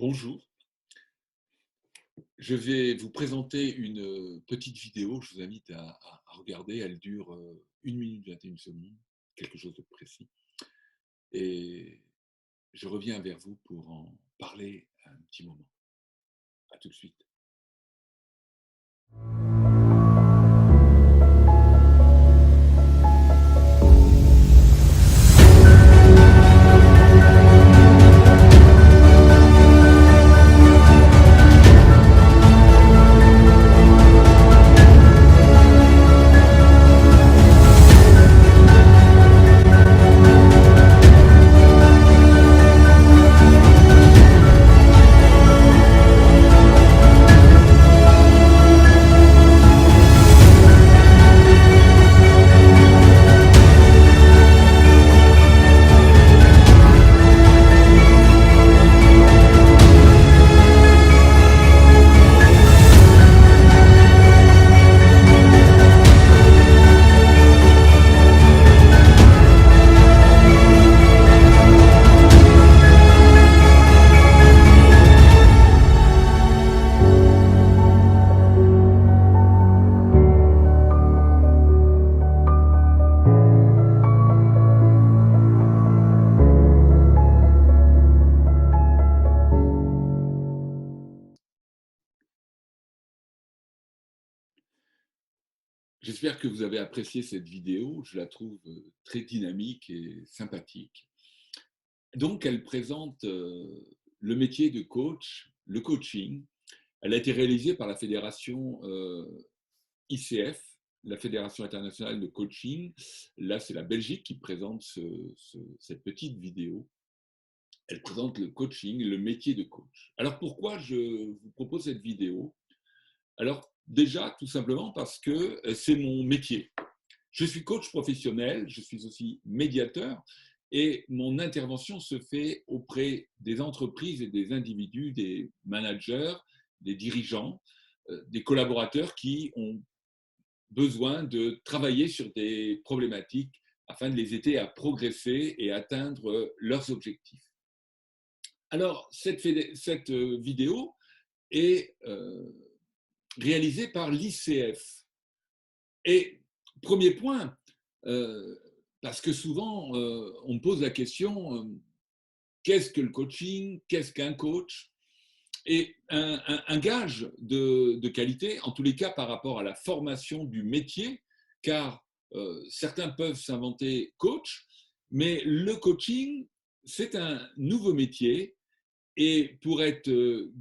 Bonjour, je vais vous présenter une petite vidéo. Je vous invite à regarder. Elle dure 1 minute 21 secondes, quelque chose de précis. Et je reviens vers vous pour en parler un petit moment. À tout de suite. J'espère que vous avez apprécié cette vidéo. Je la trouve très dynamique et sympathique. Donc, elle présente le métier de coach, le coaching. Elle a été réalisée par la fédération ICF, la Fédération internationale de coaching. Là, c'est la Belgique qui présente cette petite vidéo. Elle présente le coaching, le métier de coach. Alors, pourquoi je vous propose cette vidéo? Alors, déjà, tout simplement parce que c'est mon métier. Je suis coach professionnel, je suis aussi médiateur et mon intervention se fait auprès des entreprises et des individus, des managers, des dirigeants, des collaborateurs qui ont besoin de travailler sur des problématiques afin de les aider à progresser et atteindre leurs objectifs. Alors, cette vidéo est réalisée par l'ICF. Et premier point, parce que souvent on me pose la question, qu'est-ce que le coaching? Qu'est-ce qu'un coach? Et un gage de qualité, en tous les cas par rapport à la formation du métier, car certains peuvent s'inventer coach, mais le coaching, c'est un nouveau métier et pour être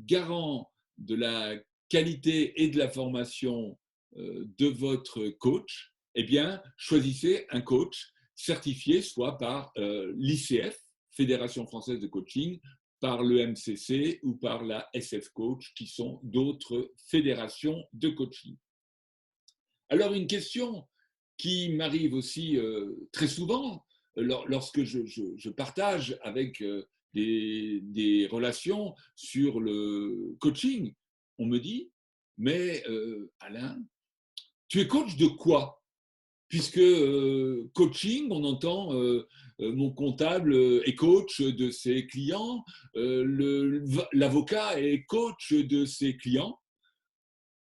garant de la qualité et de la formation de votre coach, eh bien, choisissez un coach certifié soit par l'ICF, Fédération française de coaching, par le MCC ou par la SF Coach, qui sont d'autres fédérations de coaching. Alors, une question qui m'arrive aussi très souvent lorsque je partage avec des relations sur le coaching, on me dit, mais Alain, tu es coach de quoi? Puisque coaching, on entend mon comptable est coach de ses clients, l'avocat est coach de ses clients,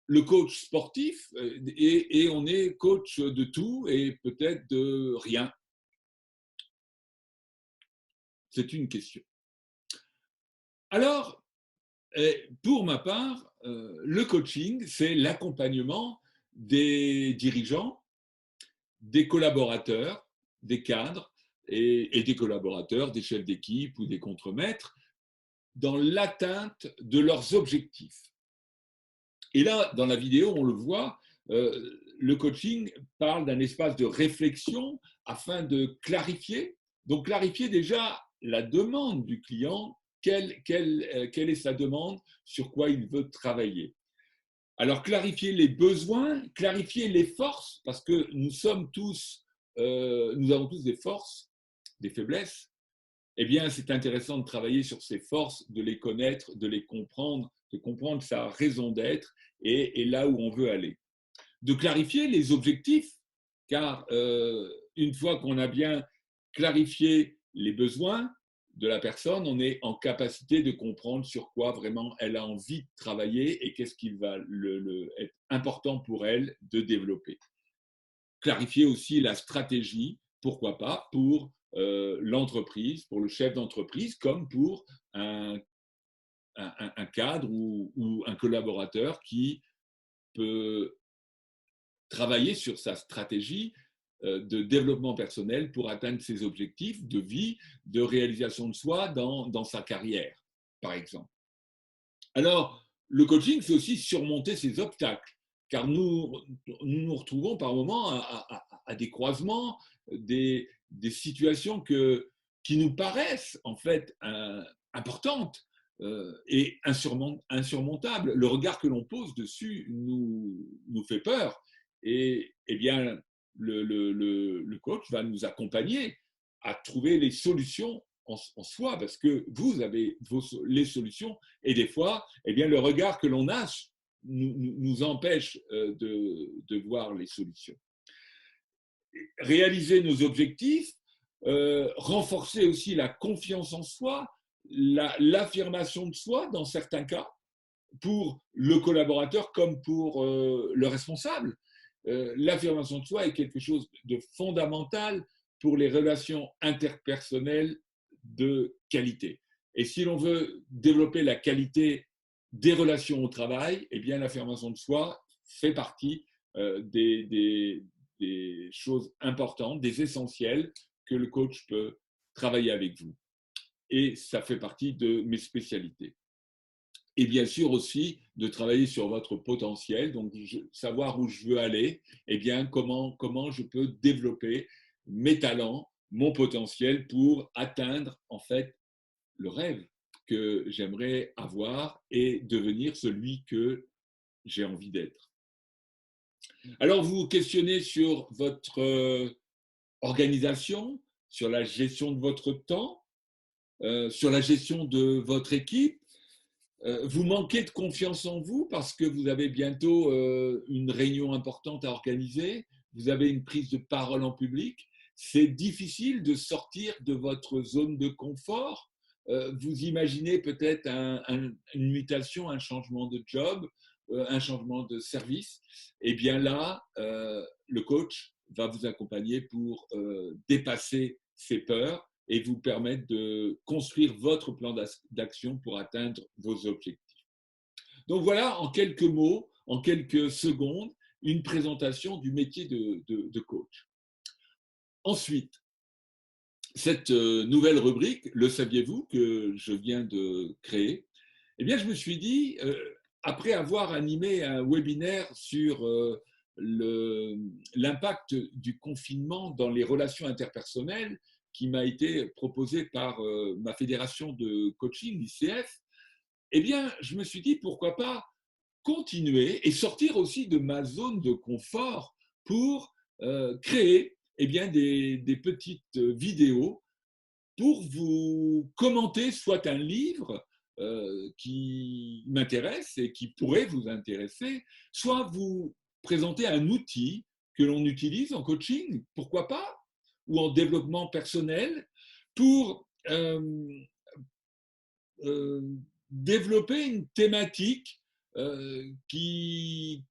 le coach sportif, et on est coach de tout et peut-être de rien. C'est une question. Alors, pour ma part, le coaching, c'est l'accompagnement des dirigeants, des collaborateurs, des cadres et des collaborateurs, des chefs d'équipe ou des contremaîtres dans l'atteinte de leurs objectifs. Et là, dans la vidéo, on le voit, le coaching parle d'un espace de réflexion afin de clarifier. Donc, clarifier déjà la demande du client, quelle est sa demande, sur quoi il veut travailler. Alors, clarifier les besoins, clarifier les forces, parce que nous avons tous des forces, des faiblesses. Eh bien, c'est intéressant de travailler sur ces forces, de les connaître, de les comprendre, de comprendre sa raison d'être et là où on veut aller. De clarifier les objectifs, car une fois qu'on a bien clarifié les besoins, de la personne, on est en capacité de comprendre sur quoi vraiment elle a envie de travailler et qu'est-ce qui va être important pour elle de développer. Clarifier aussi la stratégie, pourquoi pas, pour l'entreprise, pour le chef d'entreprise, comme pour un cadre ou un collaborateur qui peut travailler sur sa stratégie de développement personnel pour atteindre ses objectifs de vie, de réalisation de soi dans sa carrière, par exemple. Alors, le coaching, c'est aussi surmonter ces obstacles, car nous retrouvons par moments à des croisements, des situations qui nous paraissent en fait importantes et insurmontables. Le regard que l'on pose dessus nous fait peur. Et eh bien, le coach va nous accompagner à trouver les solutions en soi, parce que vous avez les solutions, et des fois, eh bien, le regard que l'on a nous empêche de voir les solutions. Réaliser nos objectifs, renforcer aussi la confiance en soi, l'affirmation de soi dans certains cas, pour le collaborateur comme pour le responsable. L'affirmation de soi est quelque chose de fondamental pour les relations interpersonnelles de qualité. Et si l'on veut développer la qualité des relations au travail, eh bien l'affirmation de soi fait partie des choses importantes, des essentiels que le coach peut travailler avec vous. Et ça fait partie de mes spécialités. Et bien sûr aussi de travailler sur votre potentiel, donc savoir où je veux aller, et bien comment je peux développer mes talents, mon potentiel pour atteindre en fait le rêve que j'aimerais avoir et devenir celui que j'ai envie d'être. Alors vous vous questionnez sur votre organisation, sur la gestion de votre temps, sur la gestion de votre équipe. Vous manquez de confiance en vous parce que vous avez bientôt une réunion importante à organiser, vous avez une prise de parole en public. C'est difficile de sortir de votre zone de confort. Vous imaginez peut-être une mutation, un changement de job, un changement de service. Et bien là, le coach va vous accompagner pour dépasser ces peurs et vous permettre de construire votre plan d'action pour atteindre vos objectifs. Donc voilà, en quelques mots, en quelques secondes, une présentation du métier de coach. Ensuite, cette nouvelle rubrique, le saviez-vous, que je viens de créer, eh bien, je me suis dit, après avoir animé un webinaire sur l'impact du confinement dans les relations interpersonnelles, qui m'a été proposé par ma fédération de coaching, l'ICF, eh bien, je me suis dit, pourquoi pas continuer et sortir aussi de ma zone de confort pour créer eh bien, des petites vidéos pour vous commenter soit un livre qui m'intéresse et qui pourrait vous intéresser, soit vous présenter un outil que l'on utilise en coaching, pourquoi pas, ou en développement personnel, pour développer une thématique qui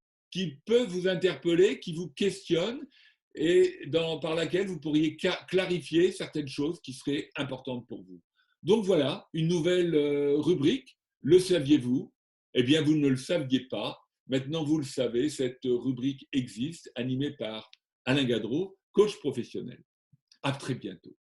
peut vous interpeller, qui vous questionne, et par laquelle vous pourriez clarifier certaines choses qui seraient importantes pour vous. Donc voilà, une nouvelle rubrique, le saviez-vous? Eh bien, vous ne le saviez pas. Maintenant, vous le savez, cette rubrique existe, animée par Alain Gadreau, coach professionnel. À très bientôt.